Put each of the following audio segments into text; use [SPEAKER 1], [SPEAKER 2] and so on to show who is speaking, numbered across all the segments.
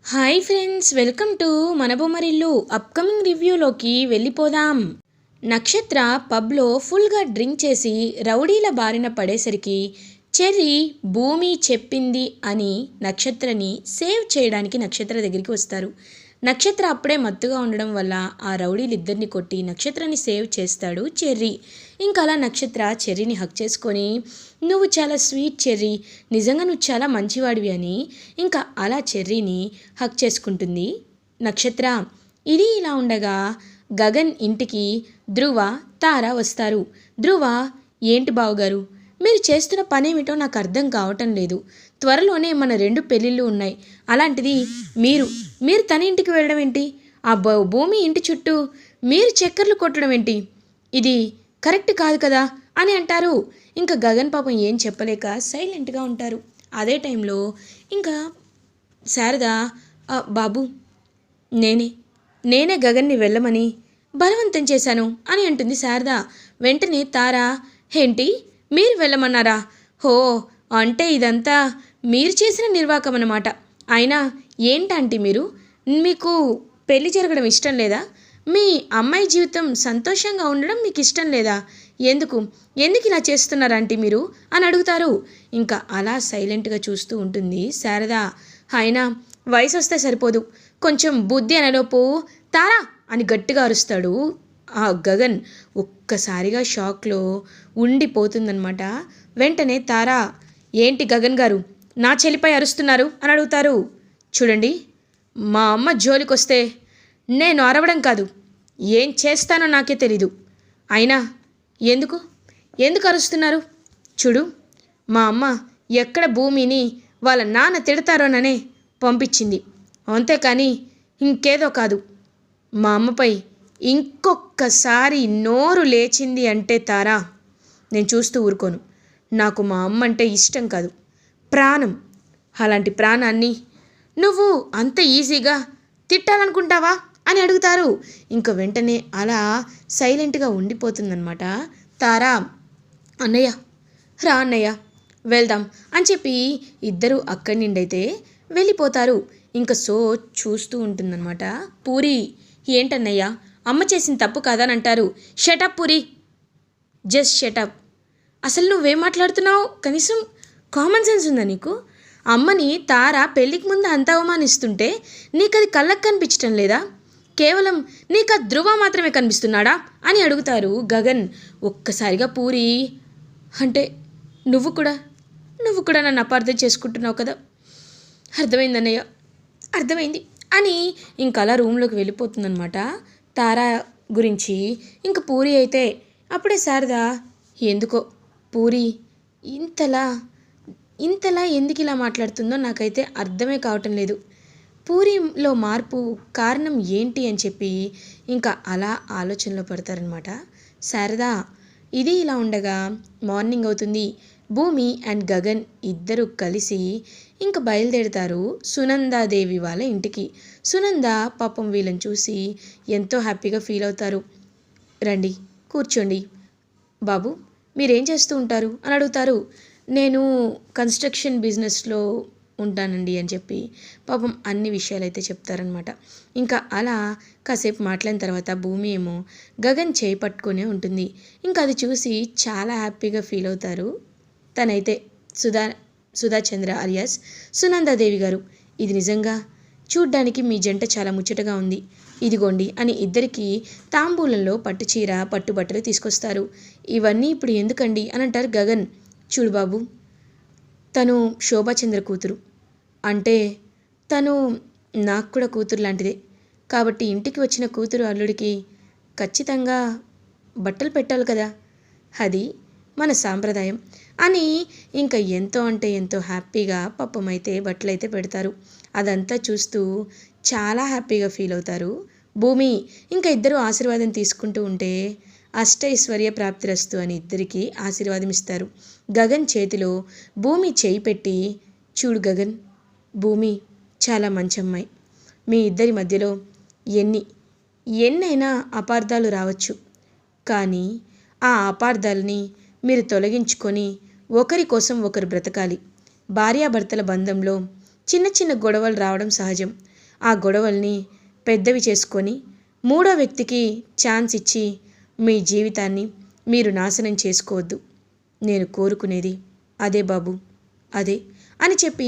[SPEAKER 1] Hi friends, welcome to మన Bommarillu. Upcoming రివ్యూలోకి వెళ్ళిపోదాం. నక్షత్ర పబ్లో ఫుల్గా డ్రింక్ చేసి రౌడీల బారిన పడేసరికి చెర్రీ భూమి చెప్పింది అని నక్షత్రని సేవ్ చేయడానికి నక్షత్ర దగ్గరికి వస్తారు. నక్షత్ర అప్పుడే మత్తుగా ఉండడం వల్ల ఆ రౌడీలిద్దరిని కొట్టి నక్షత్రాన్ని సేవ్ చేస్తాడు చెర్రీ. ఇంకా అలా నక్షత్ర చెర్రీని హక్ చేసుకొని, నువ్వు చాలా స్వీట్ చెర్రీ, నిజంగా నువ్వు చాలా మంచివాడివి అని ఇంకా అలా చెర్రీని హక్ చేసుకుంటుంది నక్షత్ర. ఇది ఇలా ఉండగా గగన్ ఇంటికి ధ్రువ, తార వస్తారు. ధ్రువ, ఏంటి బావగారు, మీరు చేస్తున్న పనేమిటో నాకు అర్థం కావటం లేదు. త్వరలోనే మన 2 పెళ్ళిళ్ళు ఉన్నాయి. అలాంటిది మీరు మీరు తన ఇంటికి వెళ్ళడం ఏంటి? ఆ భూమి ఇంటి చుట్టూ మీరు చక్కర్లు కొట్టడం ఏంటి? ఇది కరెక్ట్ కాదు కదా అని అంటారు. ఇంకా గగన్ పాపం ఏం చెప్పలేక సైలెంట్గా ఉంటారు. అదే టైంలో ఇంకా శారద, బాబు, నేనే గగన్ని వెళ్ళమని బలవంతం చేశాను అని అంటుంది శారద. వెంటనే తార, ఏంటి మీరు వెళ్ళమన్నారా? హో, అంటే ఇదంతా మీరు చేసిన నిర్వాకం అన్నమాట. అయినా ఏంటంటే మీకు పెళ్లి జరగడం ఇష్టం లేదా? మీ అమ్మాయి జీవితం సంతోషంగా ఉండడం మీకు ఇష్టం లేదా? ఎందుకు ఇలా చేస్తున్నారంటే మీరు అని అడుగుతారు. ఇంకా అలా సైలెంట్గా చూస్తూ ఉంటుంది శారద. అయినా వయసు వస్తే సరిపోదు, కొంచెం బుద్ధి అనేలోపు తారా అని గట్టిగా అరుస్తాడు ఆ గగన్. ఒక్కసారిగా షాక్లో ఉండిపోతుందన్నమాట. వెంటనే తారా, ఏంటి గగన్ గారు నా చెల్లిపై అరుస్తున్నారు అని అడుగుతారు. చూడండి, మా అమ్మ జోలికొస్తే నేను అరవడం కాదు, ఏం చేస్తానో నాకే తెలీదు. అయినా ఎందుకు అరుస్తున్నారు? చూడు, మా అమ్మ ఎక్కడ భూమిని వాళ్ళ నాన్న తిడతారోననే పంపించింది, అంతేకాని ఇంకేదో కాదు. మా అమ్మపై ఇంకొక్కసారి నోరు లేచింది అంటే తారా, నేను చూస్తూ ఊరుకోను. నాకు మా అమ్మ అంటే ఇష్టం కాదు, ప్రాణం. అలాంటి ప్రాణాన్ని నువ్వు అంత ఈజీగా తిట్టాలనుకుంటావా అని అడుగుతారు. ఇంక వెంటనే అలా సైలెంట్గా ఉండిపోతుందన్నమాట తారా. అన్నయ్య, రా అన్నయ్య, వెళ్దాం అని చెప్పి ఇద్దరు అక్కడి నుండి అయితే వెళ్ళిపోతారు. ఇంకా చూస్తూ ఉంటుందన్నమాట పూరి. ఏంటన్నయ్య, అమ్మ చేసిన తప్పు కాదని అంటారు. Shut up puri, just shut up. అసలు నువ్వేం మాట్లాడుతున్నావు? కనీసం కామన్ సెన్స్ ఉందా నీకు? అమ్మని తార పెళ్ళికి ముందు అంత అవమానిస్తుంటే నీకు అది కళ్ళకు కనిపించటం లేదా? కేవలం నీకు ఆ ధ్రువ మాత్రమే కనిపిస్తున్నాడా అని అడుగుతారు గగన్. ఒక్కసారిగా పూరి, అంటే నువ్వు కూడా నన్ను అపార్థం చేసుకుంటున్నావు కదా. అర్థమైంది అన్నయ్య, అర్థమైంది అని ఇంకా అలా రూమ్లోకి వెళ్ళిపోతుందనమాట తారా గురించి. ఇంక పూరి అయితే అప్పుడే శారద, ఎందుకో పూరి ఇంతలా ఎందుకు ఇలా మాట్లాడుతుందో నాకైతే అర్థమే కావటం లేదు. పూరిలో మార్పు కారణం ఏంటి అని చెప్పి ఇంకా అలా ఆలోచనలో పడతారనమాట శారద. ఇది ఇలా ఉండగా మార్నింగ్ అవుతుంది. భూమి అండ్ గగన్ ఇద్దరు కలిసి ఇంకా బయలుదేరుతారు సునందాదేవి వాళ్ళ ఇంటికి. సునంద పాపం వీళ్ళని చూసి ఎంతో హ్యాపీగా ఫీల్ అవుతారు. రండి, కూర్చోండి. బాబు, మీరేం చేస్తూ ఉంటారు అని అడుగుతారు. నేను కన్స్ట్రక్షన్ బిజినెస్లో ఉంటానండి అని చెప్పి పాపం అన్ని విషయాలు అయితే చెప్తారనమాట. ఇంకా అలా కాసేపు మాట్లాడిన తర్వాత భూమి ఏమో గగన్ చేయి పట్టుకునే ఉంటుంది. ఇంకా అది చూసి చాలా హ్యాపీగా ఫీల్ అవుతారు. తనైతే సుధాచంద్ర అలియాస్ సునందాదేవి గారు, ఇది నిజంగా చూడ్డానికి మీ జంట చాలా ముచ్చటగా ఉంది, ఇదిగోండి అని ఇద్దరికి తాంబూలంలో పట్టుచీర పట్టుబట్టలు తీసుకొస్తారు. ఇవన్నీ ఇప్పుడు ఎందుకండి అని అంటారు గగన్. చూడు బాబు, తను శోభాచంద్ర కూతురు, అంటే తను నాకు కూడా కూతురు లాంటిదే. కాబట్టి ఇంటికి వచ్చిన కూతురు అల్లుడికి ఖచ్చితంగా బట్టలు పెట్టాలి కదా, అది మన సాంప్రదాయం అని ఇంకా ఎంతో అంటే ఎంతో హ్యాపీగా పాపం అయితే బట్టలు అయితే పెడతారు. అదంతా చూస్తూ చాలా హ్యాపీగా ఫీల్ అవుతారు భూమి. ఇంకా ఇద్దరు ఆశీర్వాదం తీసుకుంటూ ఉంటే అష్టైశ్వర్య ప్రాప్తిరస్తు అని ఇద్దరికి ఆశీర్వాదం ఇస్తారు. గగన్ చేతిలో భూమి చేయి పెట్టి, చూడు గగన్, భూమి చాలా మంచి అమ్మాయి. మీ ఇద్దరి మధ్యలో ఎన్నైనా అపార్థాలు రావచ్చు, కానీ ఆ అపార్థాలని మీరు తొలగించుకొని ఒకరి కోసం ఒకరు బ్రతకాలి. భార్యాభర్తల బంధంలో చిన్న చిన్న గొడవలు రావడం సహజం, ఆ గొడవల్ని పెద్దవి చేసుకొని మూడో వ్యక్తికి ఛాన్స్ ఇచ్చి మీ జీవితాన్ని మీరు నాశనం చేసుకోవద్దు. నేను కోరుకునేది అదే బాబు, అదే అని చెప్పి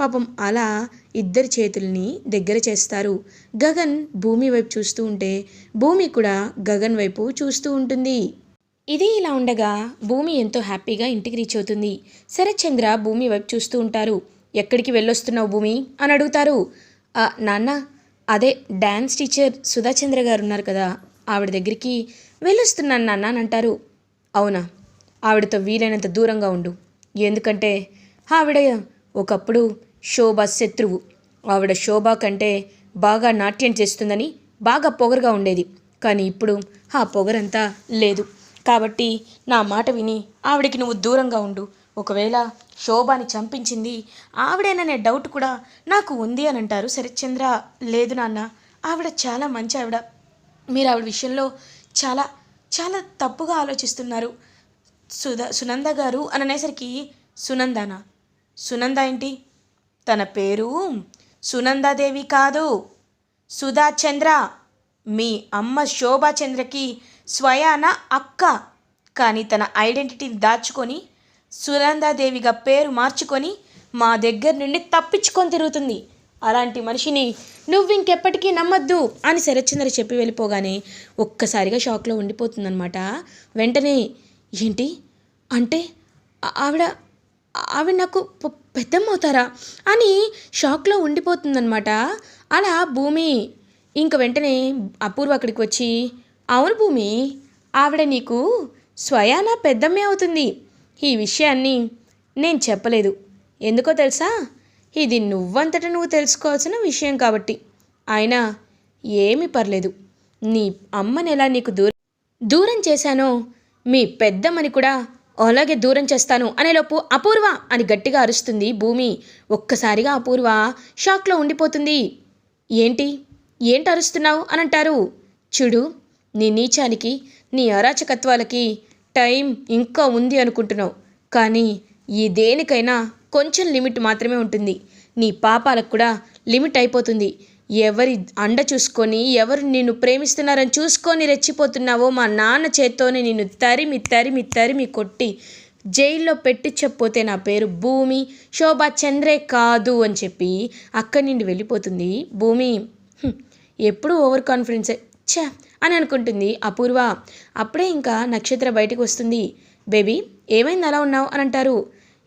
[SPEAKER 1] పాపం అలా ఇద్దరి చేతుల్ని దగ్గర చేస్తారు. గగన్ భూమి వైపు చూస్తూ ఉంటే భూమి కూడా గగన్ వైపు చూస్తూ ఉంటుంది. ఇది ఇలా ఉండగా భూమి ఎంతో హ్యాపీగా ఇంటికి రీచ్ అవుతుంది. శరత్చంద్ర భూమి వైపు చూస్తూ ఉంటారు. ఎక్కడికి వెళ్ళొస్తున్నావు భూమి అని అడుగుతారు. నాన్న, అదే డ్యాన్స్ టీచర్ సుధాచంద్ర గారు ఉన్నారు కదా, ఆవిడ దగ్గరికి వెళ్ళొస్తున్నాను నాన్న అని అంటారు. అవునా, ఆవిడతో వీలైనంత దూరంగా ఉండు. ఎందుకంటే ఆవిడ ఒకప్పుడు శోభ శత్రువు. ఆవిడ శోభ కంటే బాగా నాట్యం చేస్తుందని బాగా పొగరుగా ఉండేది. కానీ ఇప్పుడు ఆ పొగరంతా లేదు. కాబట్టి నా మాట విని ఆవిడకి నువ్వు దూరంగా ఉండు. ఒకవేళ శోభాని చంపించింది ఆవిడేననే డౌట్ కూడా నాకు ఉంది అని అంటారు శరత్చంద్ర. లేదు నాన్న, ఆవిడ చాలా మంచి ఆవిడ. మీరు ఆవిడ విషయంలో చాలా చాలా తప్పుగా ఆలోచిస్తున్నారు. సునంద గారు అని అనేసరికి సునందానా? సునంద ఏంటి? తన పేరు సునందాదేవి కాదు, సుధాచంద్ర. మీ అమ్మ శోభాచంద్రకి స్వయాన అక్క. కానీ తన ఐడెంటిటీని దాచుకొని సునందాదేవిగా పేరు మార్చుకొని మా దగ్గర నుండి తప్పించుకొని తిరుగుతుంది. అలాంటి మనిషిని నువ్వు ఇంకెప్పటికీ నమ్మద్దు అని శరత్చంద్ర చెప్పి వెళ్ళిపోగానే ఒక్కసారిగా షాక్లో ఉండిపోతుందన్నమాట. వెంటనే ఏంటి అంటే ఆవిడ నాకు పెద్దమ్మ అవుతారా అని షాక్లో ఉండిపోతుందన్నమాట. అలా భూమి ఇంక వెంటనే అపూర్వ అక్కడికి వచ్చి, అవును భూమి, ఆవిడ నీకు స్వయాన పెద్దమ్మే అవుతుంది. ఈ విషయాన్ని నేను చెప్పలేదు, ఎందుకో తెలుసా? ఇది నువ్వంతట నువ్వు తెలుసుకోవాల్సిన విషయం కాబట్టి. అయినా ఏమీ పర్లేదు, నీ అమ్మని ఎలా నీకు దూరం చేశానో మీ పెద్దమ్మని కూడా అలాగే దూరం చేస్తాను అనేలోపు అపూర్వ అని గట్టిగా అరుస్తుంది భూమి. ఒక్కసారిగా అపూర్వ షాక్లో ఉండిపోతుంది. ఏంటి అరుస్తున్నావు అని అంటారు. చూడు, నీ నీచానికి, నీ అరాచకత్వాలకి టైం ఇంకా ఉంది అనుకుంటున్నావు. కానీ ఈ దేనికైనా కొంచెం లిమిట్ మాత్రమే ఉంటుంది. నీ పాపాలకు కూడా లిమిట్ అయిపోతుంది. ఎవరి అండ చూసుకొని, ఎవరు నిన్ను ప్రేమిస్తున్నారని చూసుకొని రెచ్చిపోతున్నావో మా నాన్న చేత్తోనే నిన్ను తరిమి తరిమి తరిమి కొట్టి జైల్లో పెట్టించకపోతే నా పేరు భూమి శోభాచంద్రే కాదు అని చెప్పి అక్కడి నుండి వెళ్ళిపోతుంది భూమి. ఎప్పుడూ ఓవర్ కాన్ఫిడెన్సే ఛా అని అనుకుంటుంది అపూర్వ. అప్పుడే ఇంకా నక్షత్ర బయటకు వస్తుంది. బేబీ, ఏమైంది అలా ఉన్నావు అని అంటారు.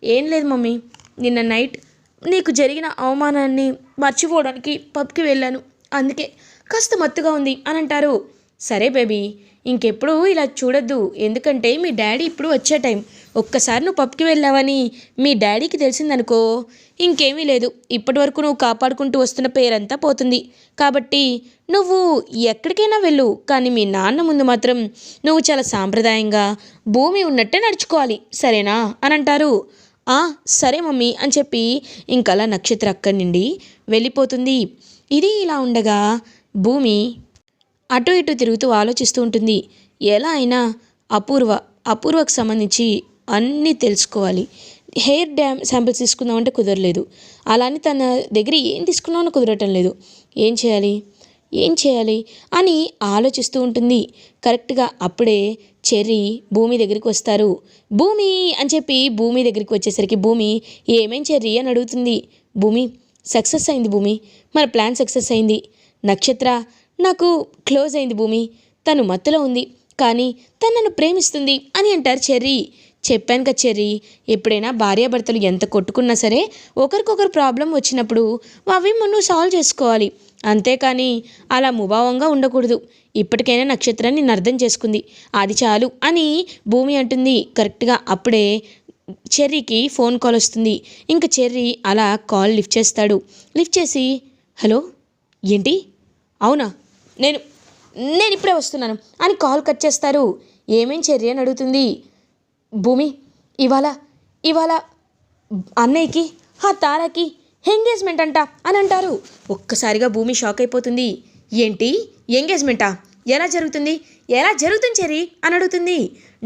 [SPEAKER 1] ఏం లేదు మమ్మీ, నిన్న నైట్ నీకు జరిగిన అవమానాన్ని మర్చిపోవడానికి పబ్కి వెళ్ళాను, అందుకే కాస్త మత్తుగా ఉంది అని అంటారు. సరే బేబీ, ఇంకెప్పుడు ఇలా చూడొద్దు, ఎందుకంటే మీ డాడీ ఇప్పుడు వచ్చే టైం. ఒక్కసారి నువ్వు పబ్కి వెళ్ళావని మీ డాడీకి తెలిసిందనుకో, ఇంకేమీ లేదు, ఇప్పటి వరకు నువ్వు కాపాడుకుంటూ వస్తున్న పేరంతా పోతుంది. కాబట్టి నువ్వు ఎక్కడికైనా వెళ్ళు, కానీ మీ నాన్న ముందు మాత్రం నువ్వు చాలా సాంప్రదాయంగా భూమి ఉన్నట్టే నడుచుకోవాలి, సరేనా అని అంటారు. సరే మమ్మీ అని చెప్పి ఇంకలా నక్షత్ర అక్కడి నుండి వెళ్ళిపోతుంది. ఇది ఇలా ఉండగా భూమి అటు ఇటు తిరుగుతూ ఆలోచిస్తూ ఉంటుంది. ఎలా అయినా అపూర్వకు సంబంధించి అన్నీ తెలుసుకోవాలి. హెయిర్ శాంపిల్స్ తీసుకుందామంటే కుదరలేదు, అలానే తన దగ్గర ఏం తీసుకున్నామో కుదరటం లేదు. ఏం చేయాలి అని ఆలోచిస్తూ ఉంటుంది. కరెక్ట్గా అప్పుడే చెర్రీ భూమి దగ్గరికి వస్తారు. భూమి అని చెప్పి భూమి దగ్గరికి వచ్చేసరికి భూమి ఏమేం చెర్రీ అని అడుగుతుంది. భూమి, సక్సెస్ అయింది భూమి, మన ప్లాన్ సక్సెస్ అయింది. నక్షత్ర నాకు క్లోజ్ అయింది భూమి, తను మత్తులో ఉంది, కానీ తను నన్ను ప్రేమిస్తుంది అని అంటారు చెర్రీ. చెప్పాను కదా చెర్రీ, ఎప్పుడైనా భార్యాభర్తలు ఎంత కొట్టుకున్నా సరే ఒకరికొకరు ప్రాబ్లం వచ్చినప్పుడు అవి నువ్వు సాల్వ్ చేసుకోవాలి, అంతేకాని అలా ముభావంగా ఉండకూడదు. ఇప్పటికైనా నక్షత్రం నిన్ను అర్థం చేసుకుంది, అది చాలు అని భూమి అంటుంది. కరెక్ట్గా అప్పుడే చెర్రీకి ఫోన్ కాల్ వస్తుంది. ఇంకా చెర్రీ అలా కాల్ లిఫ్ట్ చేస్తాడు. లిఫ్ట్ చేసి, హలో, ఏంటి, అవునా, నేను ఇప్పుడే వస్తున్నాను అని కాల్ కట్ చేస్తారు. ఏమేం చెర్రీ అని అడుగుతుంది. భూమి, ఇవాళ అన్నయ్యకి ఆ తారాకి ఎంగేజ్మెంట్ అంట అని అంటారు. ఒక్కసారిగా భూమి షాక్ అయిపోతుంది. ఏంటి ఎంగేజ్మెంటా, ఎలా జరుగుతుంది చెర్రీ అని అడుగుతుంది.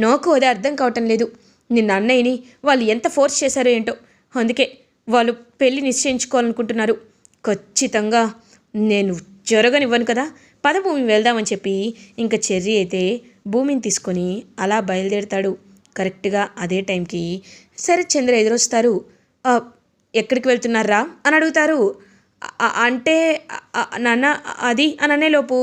[SPEAKER 1] నాకు అదే అర్థం కావటం లేదు. నిన్న అన్నయ్యని వాళ్ళు ఎంత ఫోర్స్ చేశారో ఏంటో, అందుకే వాళ్ళు పెళ్ళి నిశ్చయించుకోవాలనుకుంటున్నారు. ఖచ్చితంగా నేను జరగనివ్వను కదా, పద భూమి వెళ్దామని చెప్పి ఇంకా చెర్రీ అయితే భూమిని తీసుకొని అలా బయలుదేరుతాడు. కరెక్ట్గా అదే టైంకి శరత్ చంద్ర ఎదురొస్తారు. "ఆ, ఎక్కడికి వెళ్తున్నారా అని అడుగుతారు. అంటే నాన్న అది అని అనేలోపు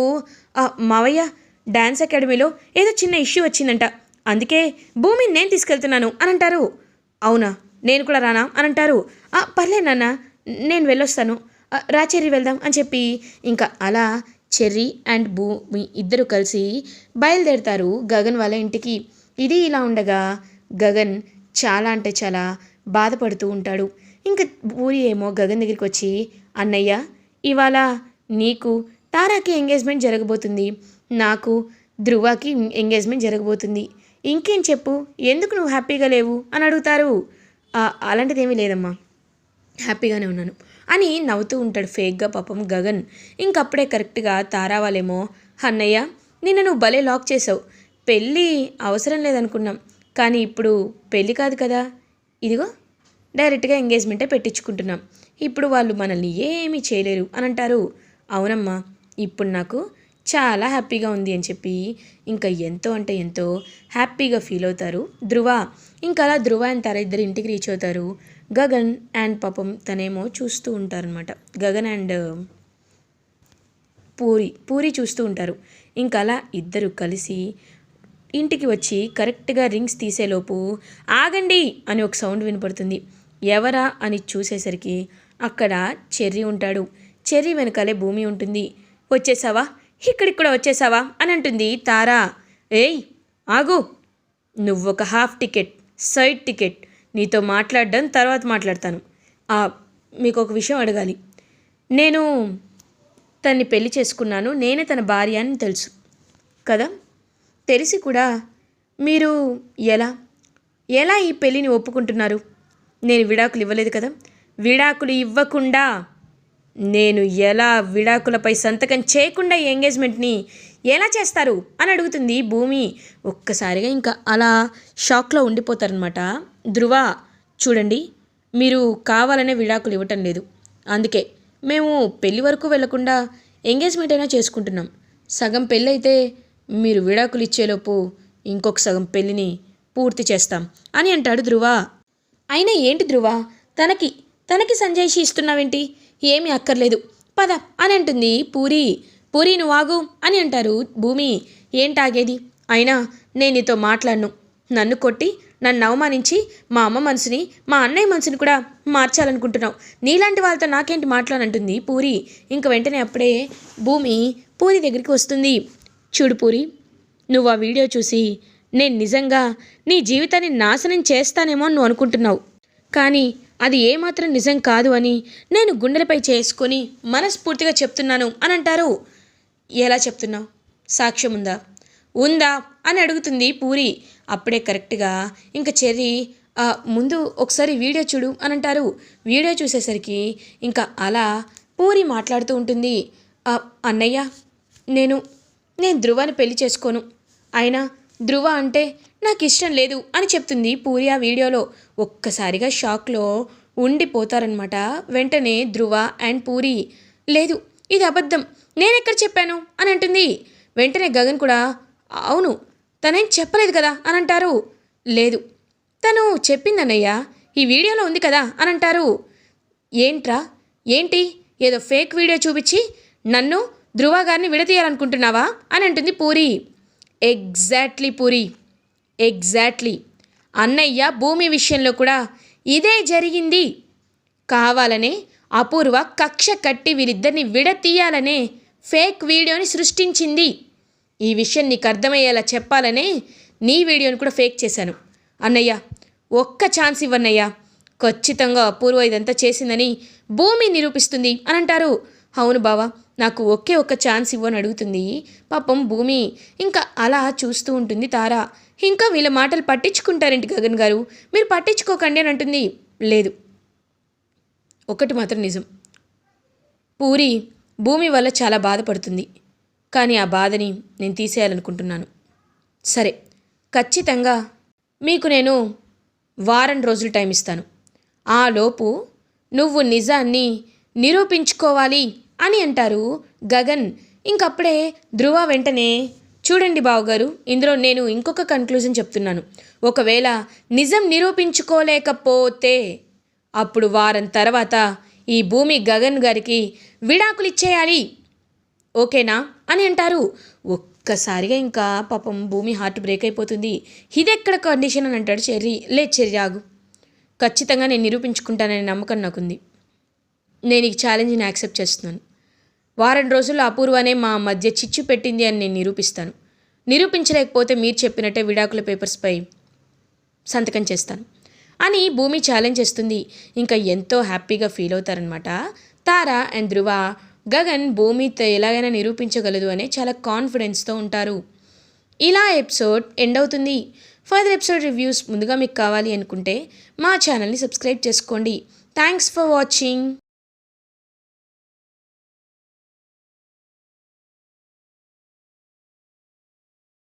[SPEAKER 1] మావయ్య డ్యాన్స్ అకాడమీలో ఏదో చిన్న ఇష్యూ వచ్చిందంట, అందుకే భూమిని నేను తీసుకెళ్తున్నాను అని అంటారు. అవునా, నేను కూడా రానా అని అంటారు. పర్లేదు నాన్న, నేను వెళ్ళొస్తాను, రా చెర్రీ వెళ్దాం అని చెప్పి ఇంకా అలా చెర్రీ అండ్ భూమి ఇద్దరు కలిసి బయలుదేరుతారు గగన్ వాళ్ళ ఇంటికి. ఇది ఇలా ఉండగా గగన్ చాలా అంటే చాలా బాధపడుతూ ఉంటాడు. ఇంకా పూరి ఏమో గగన్ దగ్గరికి వచ్చి, అన్నయ్య, ఇవాళ నీకు తారాకి ఎంగేజ్మెంట్ జరగబోతుంది, నాకు ధ్రువకి ఎంగేజ్మెంట్ జరగబోతుంది, ఇంకేం చెప్పు, ఎందుకు నువ్వు హ్యాపీగా లేవు అని అడుగుతారు. అలాంటిది ఏమీ లేదమ్మా, హ్యాపీగానే ఉన్నాను అని నవ్వుతూ ఉంటాడు ఫేక్గా పాపం గగన్. ఇంకప్పుడే కరెక్ట్గా తారా వాళ్ళేమో, అన్నయ్య, నిన్న నువ్వు భలే లాక్ చేసావు, పెళ్ళి అవసరం లేదనుకున్నాం, కానీ ఇప్పుడు పెళ్ళి కాదు కదా, ఇదిగో డైరెక్ట్గా ఎంగేజ్మెంటే పెట్టించుకుంటున్నాం, ఇప్పుడు వాళ్ళు మనల్ని ఏమీ చేయలేరు అని అంటారు. అవునమ్మా, ఇప్పుడు నాకు చాలా హ్యాపీగా ఉంది అని చెప్పి ఇంకా ఎంతో అంటే ఎంతో హ్యాపీగా ఫీల్ అవుతారు ధ్రువ. ఇంకా అలా ధ్రువ అండ్ తారా ఇద్దరు ఇంటికి రీచ్ అవుతారు. గగన్ అండ్ పాపం తనేమో చూస్తూ ఉంటారనమాట. గగన్ అండ్ పూరి చూస్తూ ఉంటారు. ఇంకా అలా ఇద్దరు కలిసి ఇంటికి వచ్చి కరెక్ట్గా రింగ్స్ తీసేలోపు ఆగండి అని ఒక సౌండ్ వినపడుతుంది. ఎవరా అని చూసేసరికి అక్కడ చెర్రీ ఉంటాడు. చెర్రీ వెనకాలే భూమి ఉంటుంది. వచ్చేసావా, ఇక్కడికి కూడా వచ్చేసావా అని అంటుంది తారా. ఏయ్ ఆగు, నువ్వొక హాఫ్ టికెట్, సైడ్ టికెట్, నీతో మాట్లాడడం తర్వాత మాట్లాడతాను. మీకు ఒక విషయం అడగాలి, నేను తన్ని పెళ్లి చేసుకున్నాను, నేనే తన భార్య అని తెలుసు కదా, తెలిసి కూడా మీరు ఎలా ఎలా ఈ పెళ్ళిని ఒప్పుకుంటున్నారు? నేను విడాకులు ఇవ్వలేదు కదా, విడాకులు ఇవ్వకుండా నేను ఎలా విడాకులపై సంతకం చేయకుండా ఈ ఎంగేజ్మెంట్ని ఎలా చేస్తారు అని అడుగుతుంది భూమి. ఒక్కసారిగా ఇంకా అలా షాక్లో ఉండిపోతారనమాట ధ్రువ. చూడండి, మీరు కావాలనే విడాకులు ఇవ్వటం లేదు, అందుకే మేము పెళ్ళి వరకు వెళ్లకుండా ఎంగేజ్మెంట్ అయినా చేసుకుంటున్నాం. సగం పెళ్ళి అయితే మీరు విడాకులు ఇచ్చేలోపు ఇంకొక సగం పెళ్ళిని పూర్తి చేస్తాం అని అంటాడు ధ్రువ. అయినా ఏంటి ధ్రువ, తనకి సంజయ్షి ఇస్తున్నావేంటి? ఏమీ అక్కర్లేదు, పద అని అంటుంది పూరి నువ్వు ఆగు అని అంటారు భూమి. ఏంటాగేది, అయినా నేను నీతో మాట్లాడను, నన్ను కొట్టి నన్ను అవమానించి మా అమ్మ మనసుని మా అన్నయ్య మనసుని కూడా మార్చాలనుకుంటున్నావు, నీలాంటి వాళ్ళతో నాకేంటి మాట్లాడంటుంది పూరి. ఇంక వెంటనే అప్పుడే భూమి పూరి దగ్గరికి వస్తుంది. చూడు పూరి, నువ్వు ఆ వీడియో చూసి నేను నిజంగా నీ జీవితాన్ని నాశనం చేస్తానేమో అని నువ్వు అనుకుంటున్నావు, కానీ అది ఏమాత్రం నిజం కాదు అని నేను గుండెలపై చేసుకొని మనస్ఫూర్తిగా చెప్తున్నాను అని అంటారు. ఎలా చెప్తున్నావు, సాక్ష్యం ఉందా అని అడుగుతుంది పూరి. అప్పుడే కరెక్ట్గా ఇంకా చెర్రీ ముందు ఒకసారి వీడియో చూడు అని అంటారు. వీడియో చూసేసరికి ఇంకా అలా పూరి మాట్లాడుతూ ఉంటుంది. అన్నయ్య, నేను ధ్రువాని పెళ్లి చేసుకోను, అయినా ధ్రువ అంటే నాకు ఇష్టం లేదు అని చెప్తుంది పూరి ఆ వీడియోలో. ఒక్కసారిగా షాక్లో ఉండిపోతారనమాట వెంటనే ధ్రువ అండ్ పూరి. లేదు, ఇది అబద్ధం, నేనెక్కడ చెప్పాను అని అంటుంది. వెంటనే గగన్ కూడా, అవును, తనేం చెప్పలేదు కదా అని అంటారు. లేదు, తను చెప్పిందన్నయ్య, ఈ వీడియోలో ఉంది కదా అని అంటారు. ఏంటి ఏదో ఫేక్ వీడియో చూపించి నన్ను ధ్రువ గారిని విడతీయాలనుకుంటున్నావా అని అంటుంది పూరి. ఎగ్జాక్ట్లీ పూరి, ఎగ్జాక్ట్లీ, అన్నయ్య భూమి విషయంలో కూడా ఇదే జరిగింది. కావాలనే అపూర్వ కక్ష కట్టి వీరిద్దరిని విడతీయాలనే ఫేక్ వీడియోని సృష్టించింది. ఈ విషయం నీకు అర్థమయ్యేలా చెప్పాలనే నీ వీడియోని కూడా ఫేక్ చేశాను. అన్నయ్య, ఒక్క ఛాన్స్ ఇవ్వన్నయ్య, ఖచ్చితంగా అపూర్వ ఇదంతా చేసిందని భూమి నిరూపిస్తుంది అని అంటారు. అవును బావా, నాకు ఒక్క ఛాన్స్ ఇవ్వని అడుగుతుంది పాపం భూమి. ఇంకా అలా చూస్తూ ఉంటుంది తారా. ఇంకా వీళ్ళ మాటలు పట్టించుకుంటారేంటి గగన్ గారు, మీరు పట్టించుకోకండి అని అంటుంది. లేదు, ఒకటి మాత్రం నిజం, పూరి భూమి వల్ల చాలా బాధపడుతుంది, కానీ ఆ బాధని నేను తీసేయాలనుకుంటున్నాను. సరే, ఖచ్చితంగా మీకు నేను వారం రోజులు టైం ఇస్తాను. ఆ లోపు నువ్వు నిజాన్ని నిరూపించుకోవాలి అని అంటారు గగన్. ఇంకప్పుడే ధ్రువ వెంటనే చూడండి బావగారు, ఇందులో నేను ఇంకొక కన్క్లూజన్ చెప్తున్నాను. ఒకవేళ నిజం నిరూపించుకోలేకపోతే అప్పుడు వారం తర్వాత ఈ భూమి గగన్ గారికి విడాకులు ఇచ్చేయాలి, ఓకేనా అని అంటారు. ఒక్కసారిగా ఇంకా పాపం భూమి హార్ట్ బ్రేక్ అయిపోతుంది. ఇదెక్కడ కండిషన్ అని అంటాడు చెర్రీ. చెర్రీ ఆగు, ఖచ్చితంగా నేను నిరూపించుకుంటాననే నమ్మకం నాకుంది. నేను ఈ ఛాలెంజ్ని యాక్సెప్ట్ చేస్తున్నాను. వారం రోజుల్లో అపూర్వనే మా మధ్య చిచ్చు పెట్టింది అని నేను నిరూపిస్తాను. నిరూపించలేకపోతే మీరు చెప్పినట్టే విడాకుల పేపర్స్పై సంతకం చేస్తాను అని భూమి ఛాలెంజ్ చేస్తుంది. ఇంకా ఎంతో హ్యాపీగా ఫీల్ అవుతారనమాట తారా అండ్ ధ్రువ. గగన్ భూమితో ఎలాగైనా నిరూపించగలదు అనే చాలా కాన్ఫిడెన్స్తో ఉంటారు. ఇలా ఎపిసోడ్ ఎండ్ అవుతుంది. ఫర్దర్ ఎపిసోడ్ రివ్యూస్ ముందుగా మీకు కావాలి అనుకుంటే మా ఛానల్ని సబ్స్క్రైబ్ చేసుకోండి. Thanks for watching.